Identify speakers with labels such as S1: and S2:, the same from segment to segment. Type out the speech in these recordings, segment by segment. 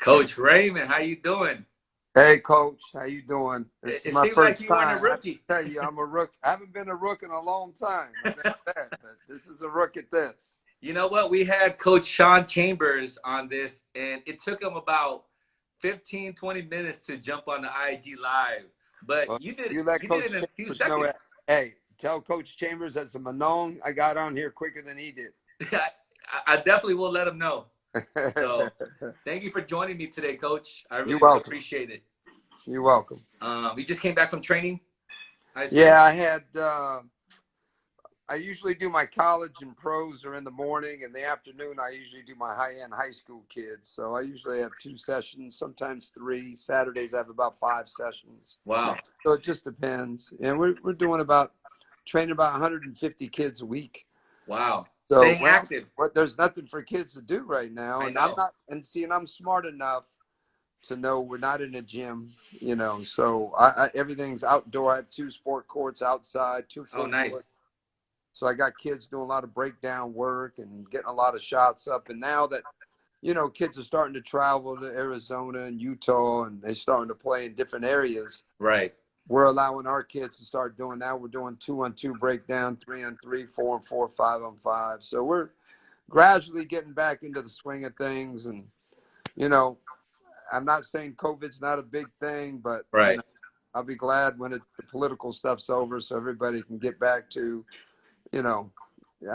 S1: Coach Raymond, how you doing?
S2: Hey, Coach, how you doing? This
S1: It,
S2: is
S1: it
S2: my
S1: seems like
S2: first
S1: you weren't a
S2: time. I
S1: rookie.
S2: tell you, I'm a rook. I haven't been a rook in a long time. I've been that, but this is a rook at this.
S1: You know what? We had Coach Sean Chambers on this, and it took him about 15, 20 minutes to jump on the IG Live. But
S2: Well,
S1: you did
S2: you let
S1: you did
S2: Coach
S1: it in a few
S2: Chambers know it.
S1: seconds.
S2: Hey, tell Coach Chambers that's a Manon. I got on here quicker than he did.
S1: I definitely will let him know. So thank you for joining me today, Coach. I
S2: You're
S1: really do
S2: welcome.
S1: appreciate it.
S2: You're welcome.
S1: You just came back from training, I assume?
S2: Yeah, I had. I usually do my college and pros are in the morning. In the afternoon, I usually do my high-end high school kids. So I usually have 2 sessions, sometimes 3. Saturdays, I have about 5 sessions.
S1: Wow.
S2: So it just depends. And we're doing training about 150 kids a week.
S1: Wow.
S2: So
S1: Staying active.
S2: but there's nothing for kids to do right now.
S1: I
S2: And
S1: know.
S2: I'm smart enough to know we're not in a gym, so everything's outdoor. I have 2 sport courts outside, 2
S1: Oh,
S2: full
S1: nice.
S2: courts. So I got kids doing a lot of breakdown work and getting a lot of shots up. And now that, kids are starting to travel to Arizona and Utah and they're starting to play in different areas.
S1: Right.
S2: We're allowing our kids to start doing now. We're doing 2-on-2 breakdown, 3-on-3, 4-on-4, 5-on-5. So we're gradually getting back into the swing of things. And, I'm not saying COVID's not a big thing, but
S1: Right.
S2: I'll be glad when the political stuff's over so everybody can get back to, I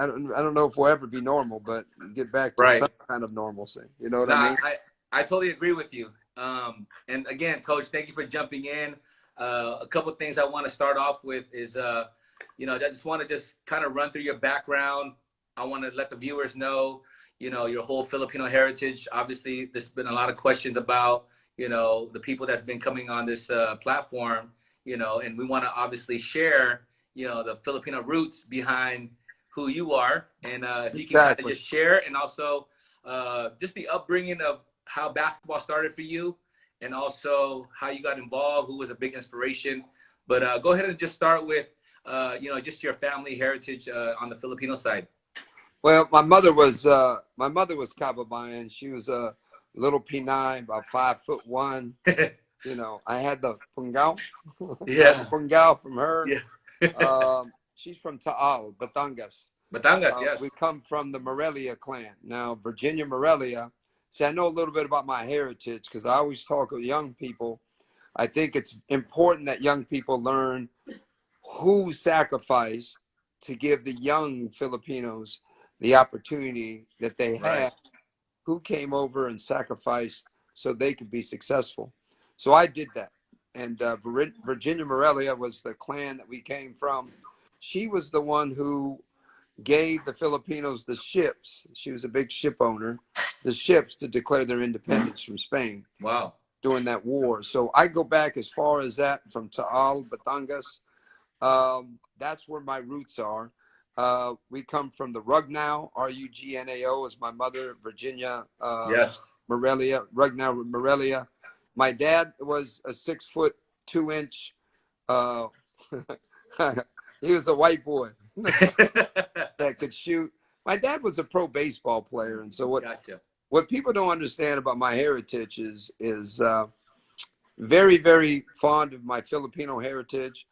S2: don't know if we'll ever be normal, but get back to
S1: Right.
S2: some kind of normalcy. You know what
S1: No,
S2: I mean?
S1: I totally agree with you. And again, Coach, thank you for jumping in. A couple of things I want to start off with is, I just want to kind of run through your background. I want to let the viewers know, your whole Filipino heritage. Obviously, there's been a lot of questions about, the people that's been coming on this platform, and we want to obviously share, the Filipino roots behind who you are. And if you can kind of just share, and also just the upbringing of how basketball started for you, and also how you got involved, who was a big inspiration. But go ahead and just start with, just your family heritage on the Filipino side.
S2: Well, my mother was Kababayan. She was a little Pinay, about 5'1". I had the punggao.
S1: Yeah.
S2: Punggao from her.
S1: Yeah.
S2: She's from Taal, Batangas.
S1: Batangas, yes.
S2: We come from the Marella clan. Now, Virginia Marella. See, I know a little bit about my heritage because I always talk with young people. I think it's important that young people learn who sacrificed to give the young Filipinos the opportunity that they had,
S1: Right.
S2: who came over and sacrificed so they could be successful. So I did that. And Virginia Marella was the clan that we came from. She was the one who gave the Filipinos the ships. She was a big ship owner, the ships to declare their independence from Spain.
S1: Wow.
S2: During that war. So I go back as far as that from Taal, Batangas. That's where my roots are. We come from the Rugnao, Rugnao is my mother, Virginia
S1: Yes.
S2: Marella, Rugnao Marella. My dad was a 6'2". He was a white boy that could shoot. My dad was a pro baseball player, and so what people don't understand about my heritage is very, very fond of my Filipino heritage.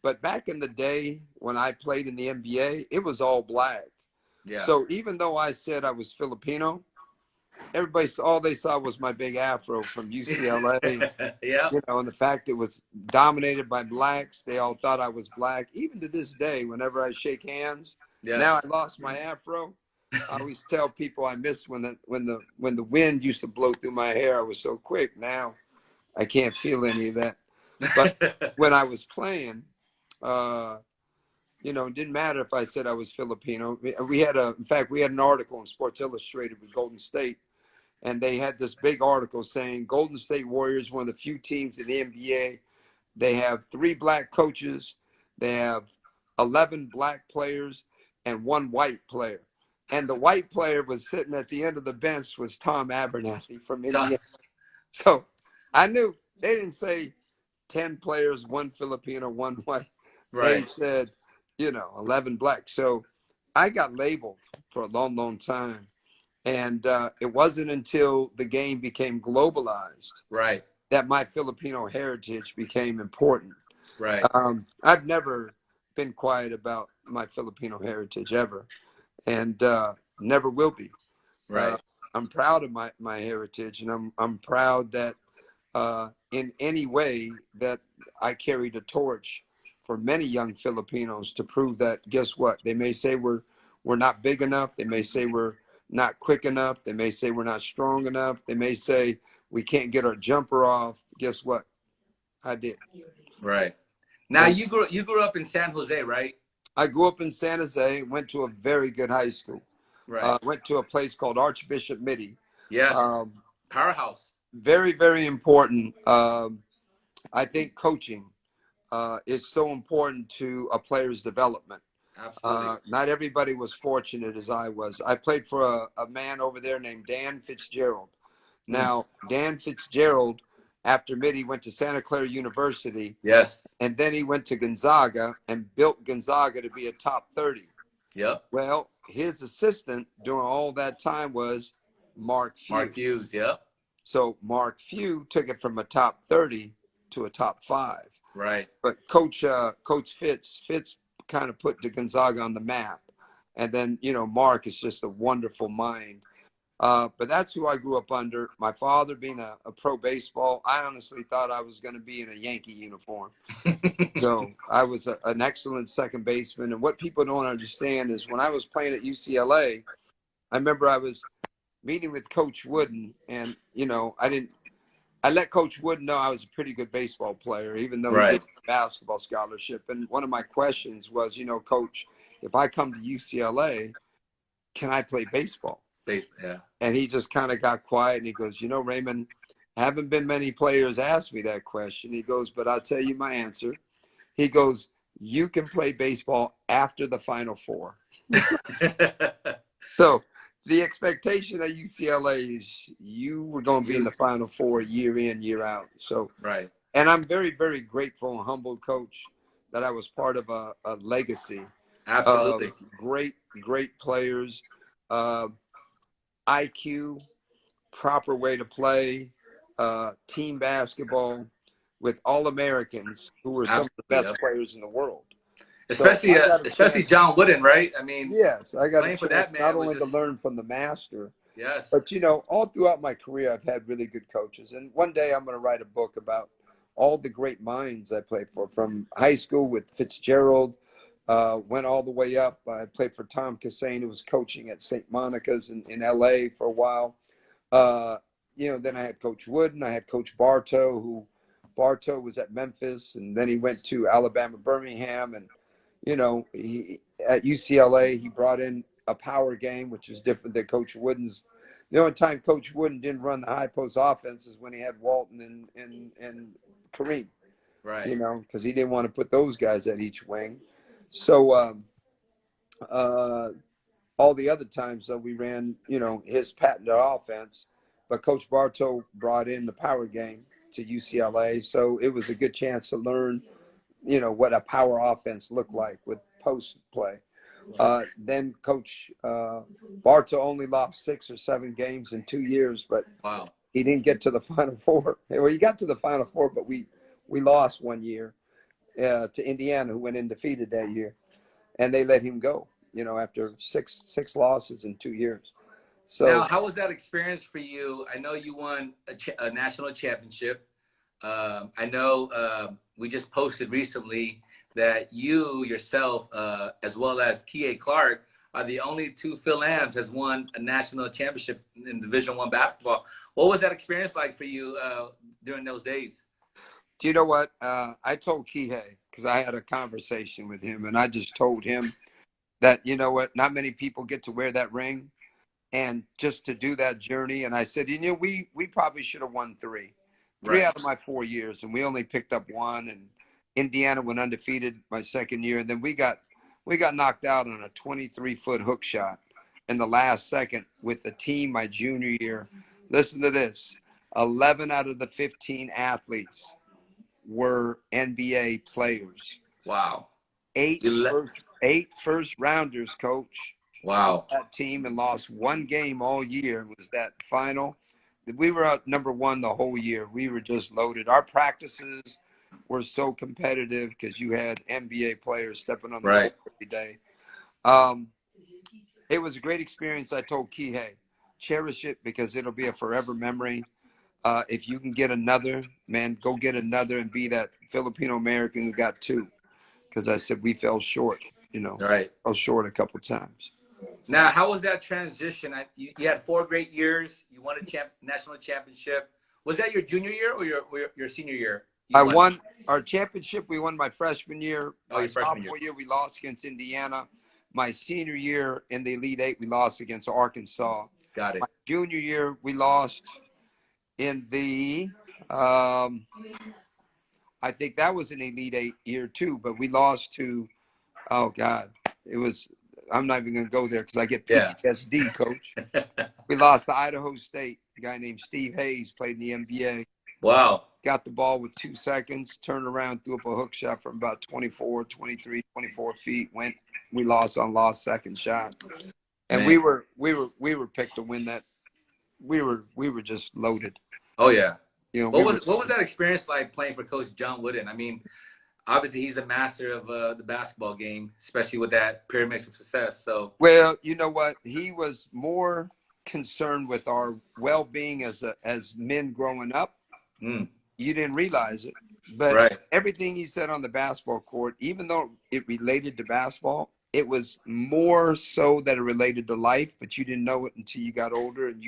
S2: But back in the day when I played in the NBA, it was all black.
S1: Yeah.
S2: So even though I said I was Filipino, all they saw was my big afro from UCLA.
S1: Yeah.
S2: And the fact it was dominated by blacks. They all thought I was black. Even to this day, whenever I shake hands, now I lost my afro. I always tell people I miss when the wind used to blow through my hair. I was so quick. Now I can't feel any of that. But when I was playing, it didn't matter if I said I was Filipino. We had an article in Sports Illustrated with Golden State, and they had this big article saying Golden State Warriors, one of the few teams in the NBA. They have 3 black coaches. They have 11 black players and 1 white player. And the white player was sitting at the end of the bench was Tom Abernathy from Indiana. So I knew they didn't say 10 players, 1 Filipino, 1 white.
S1: Right.
S2: They said, 11 black. So I got labeled for a long, long time And it wasn't until the game became globalized
S1: Right.
S2: that my Filipino heritage became important.
S1: Right.
S2: I've never been quiet about my Filipino heritage ever, and never will be. Uh,
S1: Right.
S2: I'm proud of my heritage, and I'm proud that in any way that I carried a torch for many young Filipinos to prove that, guess what? They may say we're not big enough. They may say we're not quick enough. They may say we're not strong enough. They may say we can't get our jumper off. Guess what? I did.
S1: Right. Now
S2: And
S1: you grew up in San Jose, right?
S2: I grew up in San Jose, went to a very good high school.
S1: Right.
S2: Went to a place called Archbishop Mitty.
S1: Yes.
S2: Um,
S1: Powerhouse.
S2: very, very important. I think coaching is so important to a player's development.
S1: Absolutely.
S2: Not everybody was fortunate as I was. I played for a man over there named Dan Fitzgerald.
S1: Mm.
S2: Now, Dan Fitzgerald, after mid, he went to Santa Clara University,
S1: Yes.
S2: and then he went to Gonzaga and built Gonzaga to be a top 30.
S1: Yep.
S2: Well, his assistant during all that time was Mark Few.
S1: Mark Hughes. Yep.
S2: So Mark Few took it from a top 30 to a top 5.
S1: Right.
S2: But Coach Fitz kind of put the Gonzaga on the map. And then, Mark is just a wonderful mind. But that's who I grew up under. My father being a pro baseball, I honestly thought I was going to be in a Yankee uniform. So I was an excellent second baseman. And what people don't understand is when I was playing at UCLA, I remember I was meeting with Coach Wooden, and, I let Coach Wooden know I was a pretty good baseball player, even though he
S1: Right.
S2: gave me a basketball scholarship. And one of my questions was, Coach, if I come to UCLA, can I play baseball?
S1: Yeah.
S2: And he just kind of got quiet, and he goes, Raymond, haven't been many players ask me that question. He goes, but I'll tell you my answer. He goes, you can play baseball after the Final Four. So the expectation at UCLA is you were going to be in the Final Four year in, year out. So,
S1: Right.
S2: and I'm very, very grateful and humbled, Coach, that I was part of a legacy
S1: Absolutely.
S2: of great, great players, IQ, proper way to play, team basketball with All-Americans who were some of the best
S1: Yep.
S2: players in the world.
S1: Especially
S2: So I got a
S1: especially
S2: chance,
S1: John Wooden, right? I mean,
S2: yes, I got a
S1: playing for
S2: chance
S1: that
S2: not
S1: man was
S2: only to
S1: just
S2: learn from the master,
S1: yes.
S2: but, all throughout my career, I've had really good coaches. And one day I'm going to write a book about all the great minds I played for, from high school with Fitzgerald, went all the way up. I played for Tom Cassane, who was coaching at St. Monica's in L.A. for a while. Then I had Coach Wooden. I had Coach Bartow was at Memphis, and then he went to Alabama, Birmingham. And, he at UCLA, he brought in a power game, which is different than Coach Wooden's. The only time Coach Wooden didn't run the high post offense is when he had Walton and Kareem,
S1: Right.
S2: because he didn't want to put those guys at each wing. So all the other times that we ran, his patented offense, but Coach Bartow brought in the power game to UCLA. So it was a good chance to learn, what a power offense looked like with post play. Then Coach Bartow only lost 6 or 7 games in 2 years, but
S1: Wow.
S2: he didn't get to the Final Four. Well, he got to the Final Four, but we lost one year to Indiana, who went undefeated that year, and they let him go. After six losses in 2 years. So
S1: Now, how was that experience for you? I know you won a national championship. I know we just posted recently that you yourself, as well as Kie Clark, are the only 2 fil-ams has won a national championship in Division I basketball. What was that experience like for you during those days?
S2: do you know what? I told Kihei, because I had a conversation with him, and I just told him that, not many people get to wear that ring, and just to do that journey. And I said, we probably should have won 3
S1: Right.
S2: out of my 4 years, and we only picked up 1. And Indiana went undefeated my second year, and then we got knocked out on a 23-foot hook shot in the last second with the team my junior year. Listen to this: 11 out of the 15 athletes were NBA players.
S1: Wow.
S2: 8 first rounders, Coach.
S1: Wow.
S2: That team and lost one game all year. It was that final. We were at #1 the whole year. We were just loaded. Our practices were so competitive because you had NBA players stepping on the
S1: Right.
S2: court every day. It was a great experience. I told Key, hey, cherish it because it'll be a forever memory. If you can get another, man, go get another and be that Filipino-American who got two. Because I said we fell short,
S1: Right.
S2: fell short a couple of times.
S1: Now, how was that transition? You had 4 great years. You won a national championship. Was that your junior year or your senior year?
S2: I won our championship. We won my freshman year.
S1: Oh,
S2: My
S1: your freshman
S2: sophomore year, we lost against Indiana. My senior year in the Elite Eight, we lost against Arkansas.
S1: Got it.
S2: My junior year, we lost in the, I think that was an Elite Eight year too, but we lost to, oh God, it was, I'm not even going to go there because I get PTSD, Coach. We lost to Idaho State. A guy named Steve Hayes played in the NBA.
S1: Wow.
S2: Got the ball with 2 seconds, turned around, threw up a hook shot from about 24, 23, 24 feet. We lost on lost second shot. And
S1: Man.
S2: we were picked to win that. We were just loaded.
S1: Oh yeah.
S2: What
S1: was that experience like playing for Coach John Wooden? I mean, obviously he's the master of the basketball game, especially with that pyramid of success. So
S2: well, you know what? He was more concerned with our well-being as men growing up. You didn't realize it, but everything he said on the basketball court, even though it related to basketball, it was more so that it related to life, but you didn't know it until you got older. And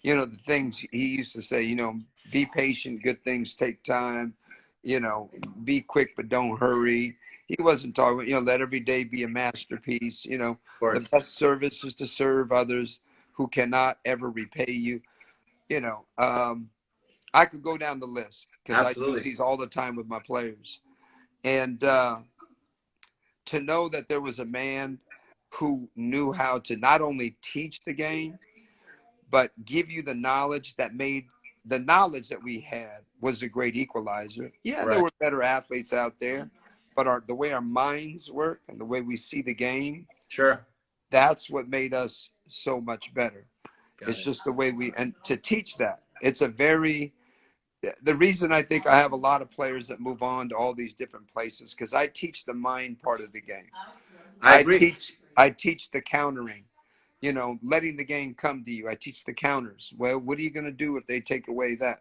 S2: the things he used to say, be patient, good things take time, be quick, but don't hurry. He wasn't talking, let every day be a masterpiece. The best service is to serve others who cannot ever repay you. I could go down the list because I use these all the time with my players. And to know that there was a man who knew how to not only teach the game, but give you the knowledge that made the knowledge that we had was a great equalizer. Yeah, there were better athletes out there, but the way our minds work and the way we see the game, that's what made us so much better. It's just the way and to teach that, it's the reason I think I have a lot of players that move on to all these different places, because I teach the mind part of the game. I teach the countering, letting the game come to you. I teach the counters. Well, what are you going to do if they take away that?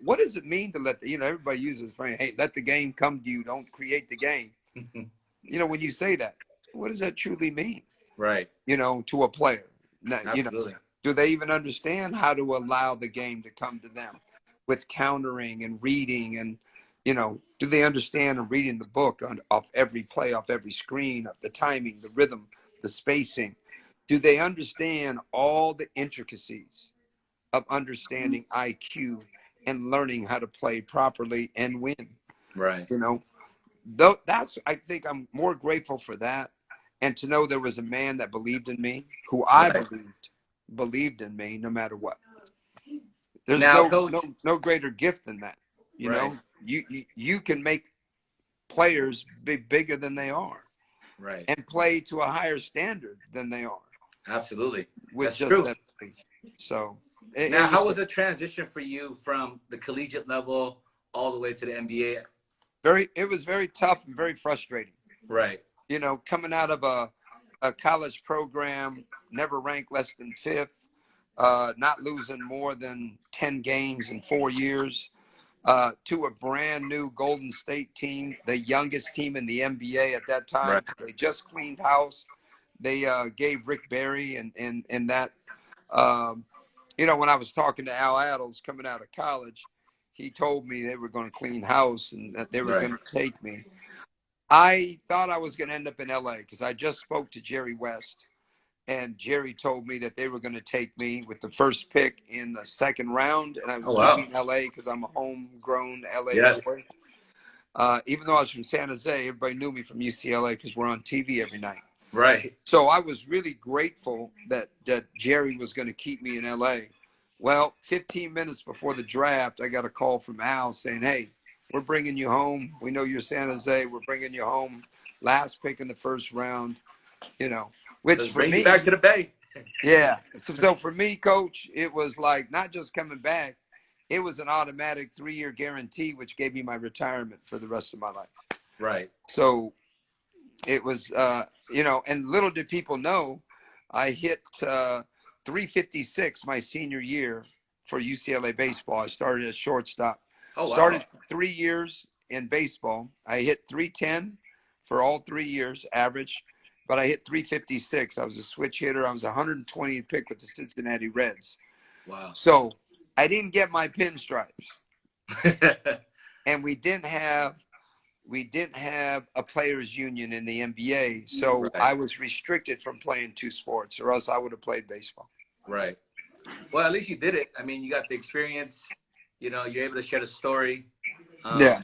S2: What does it mean to let everybody uses the phrase, hey, let the game come to you, don't create the game. When you say that, what does that truly mean?
S1: Right.
S2: To a player.
S1: Absolutely.
S2: Do they even understand how to allow the game to come to them with countering and reading? And, do they understand and reading the book off every play, off every screen, of the timing, the rhythm, the spacing? Do they understand all the intricacies of understanding IQ and learning how to play properly and win?
S1: Right.
S2: I think I'm more grateful for that. And to know there was a man that believed in me, who I believed in me no matter what. There's no greater gift than that. You can make players be bigger than they are, and play to a higher standard than they are.
S1: Absolutely.
S2: That's true. So
S1: now, how was the transition for you from the collegiate level all the way to the NBA?
S2: It was very tough and very frustrating.
S1: Right.
S2: Coming out of a college program, never ranked less than 5th, not losing more than 10 games in 4 years, to a brand new Golden State team, the youngest team in the NBA at that time. They just cleaned house. They gave Rick Barry and that, when I was talking to Al Addles coming out of college, he told me they were going to clean house and that they were going to take me. I thought I was going to end up in LA because I just spoke to Jerry West, and Jerry told me that they were going to take me with the first pick in the 2nd round, and I would be in LA because I'm a homegrown LA boy. Even though I was from San Jose, everybody knew me from UCLA because we're on TV every night.
S1: Right.
S2: So I was really grateful that Jerry was going to keep me in LA. Well, 15 minutes before the draft, I got a call from Al saying, hey, we're bringing you home. We know you're San Jose. We're bringing you home. Last pick in the 1st round. you know, which
S1: Let's
S2: for
S1: bring you back
S2: me,
S1: to the Bay.
S2: yeah. So for me, coach, it was like not just coming back, it was an automatic 3-year guarantee, which gave me my retirement for the rest of my life.
S1: Right.
S2: So it was, you know, and little did people know, I hit 356 my senior year for UCLA baseball. I started as shortstop.
S1: Oh, wow.
S2: Started 3 years in baseball. I hit 310 for all 3 years average, but I hit 356. I was a switch hitter. I was 120th pick with the Cincinnati Reds.
S1: Wow.
S2: So I didn't get my pinstripes, and we didn't have a players union in the NBA, so
S1: Right.
S2: I was restricted from playing 2 sports, or else I would have played baseball.
S1: Right. Well, at least you did it. I mean, you got the experience. You know, you're able to share the story.
S2: Yeah.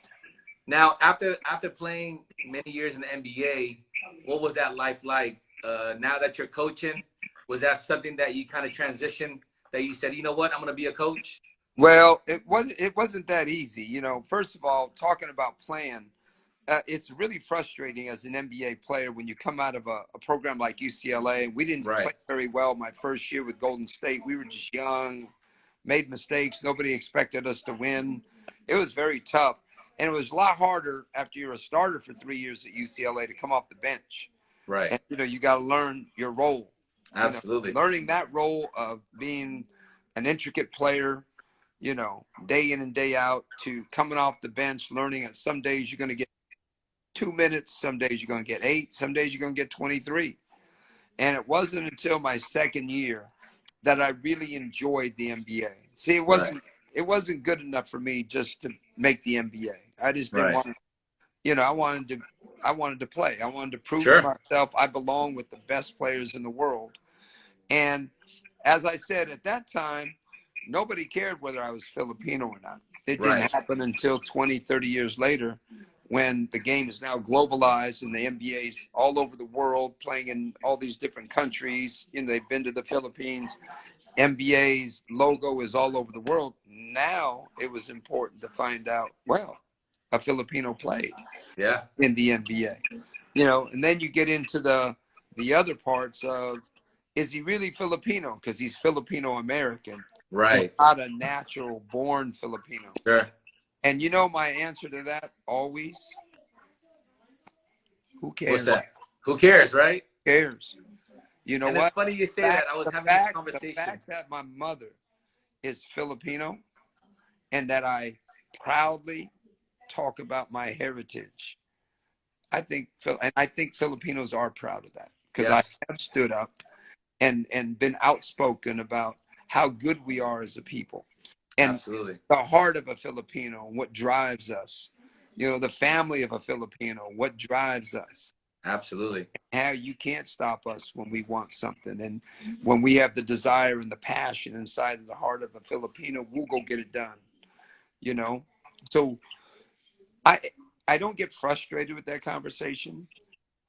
S1: Now, after playing many years in the NBA, what was that life like? Now that you're coaching, was that something that you kind of transitioned? That you said, you know what, I'm going to be a coach?
S2: Well, it wasn't that easy. You know, first of all, talking about playing, it's really frustrating as an NBA player when you come out of a program like UCLA. We didn't
S1: Right.
S2: play very well my first year with Golden State. We were just young, made mistakes. Nobody expected us to win. It was very tough. And it was a lot harder after you're a starter for 3 years at UCLA to come off the bench.
S1: Right.
S2: And, you know, you got to learn your role.
S1: Absolutely.
S2: You know, learning that role of being an intricate player, you know, day in and day out, to coming off the bench, learning that some days you're going to get 2 minutes, some days you're going to get 8, some days you're going to get 23. And it wasn't until my second year that I really enjoyed the NBA. See, it wasn't good enough for me just to make the NBA. I just didn't want to, you know, I wanted to play. I wanted to prove to myself I belong with the best players in the world. And as I said, at that time, nobody cared whether I was Filipino or not. It didn't happen until 20, 30 years later, when the game is now globalized and the NBA's all over the world, playing in all these different countries. You know, they've been to the Philippines. NBA's logo is all over the world. Now it was important to find out, well, a Filipino played in the NBA. You know, and then you get into the other parts of, is he really Filipino? Because he's Filipino-American.
S1: Right.
S2: He's not a natural born Filipino.
S1: Sure.
S2: And you know my answer to that always? Who cares?
S1: What's that? Who cares, right?
S2: Who cares? You know
S1: and
S2: what?
S1: It's funny you say that. I was having this conversation.
S2: The fact that my mother is Filipino and that I proudly talk about my heritage, I think Filipinos are proud of that, because I have stood up and been outspoken about how good we are as a people. And the heart of a Filipino, what drives us, you know, the family of a Filipino, what drives us.
S1: Absolutely.
S2: How you can't stop us when we want something. And when we have the desire and the passion inside of the heart of a Filipino, we'll go get it done, you know? So I don't get frustrated with that conversation.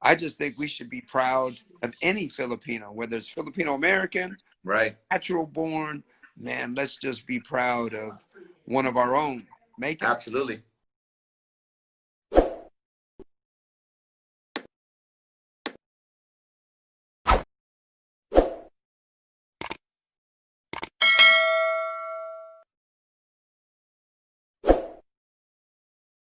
S2: I just think we should be proud of any Filipino, whether it's Filipino-American, natural born. Man, let's just be proud of one of our own. Make it.
S1: Absolutely.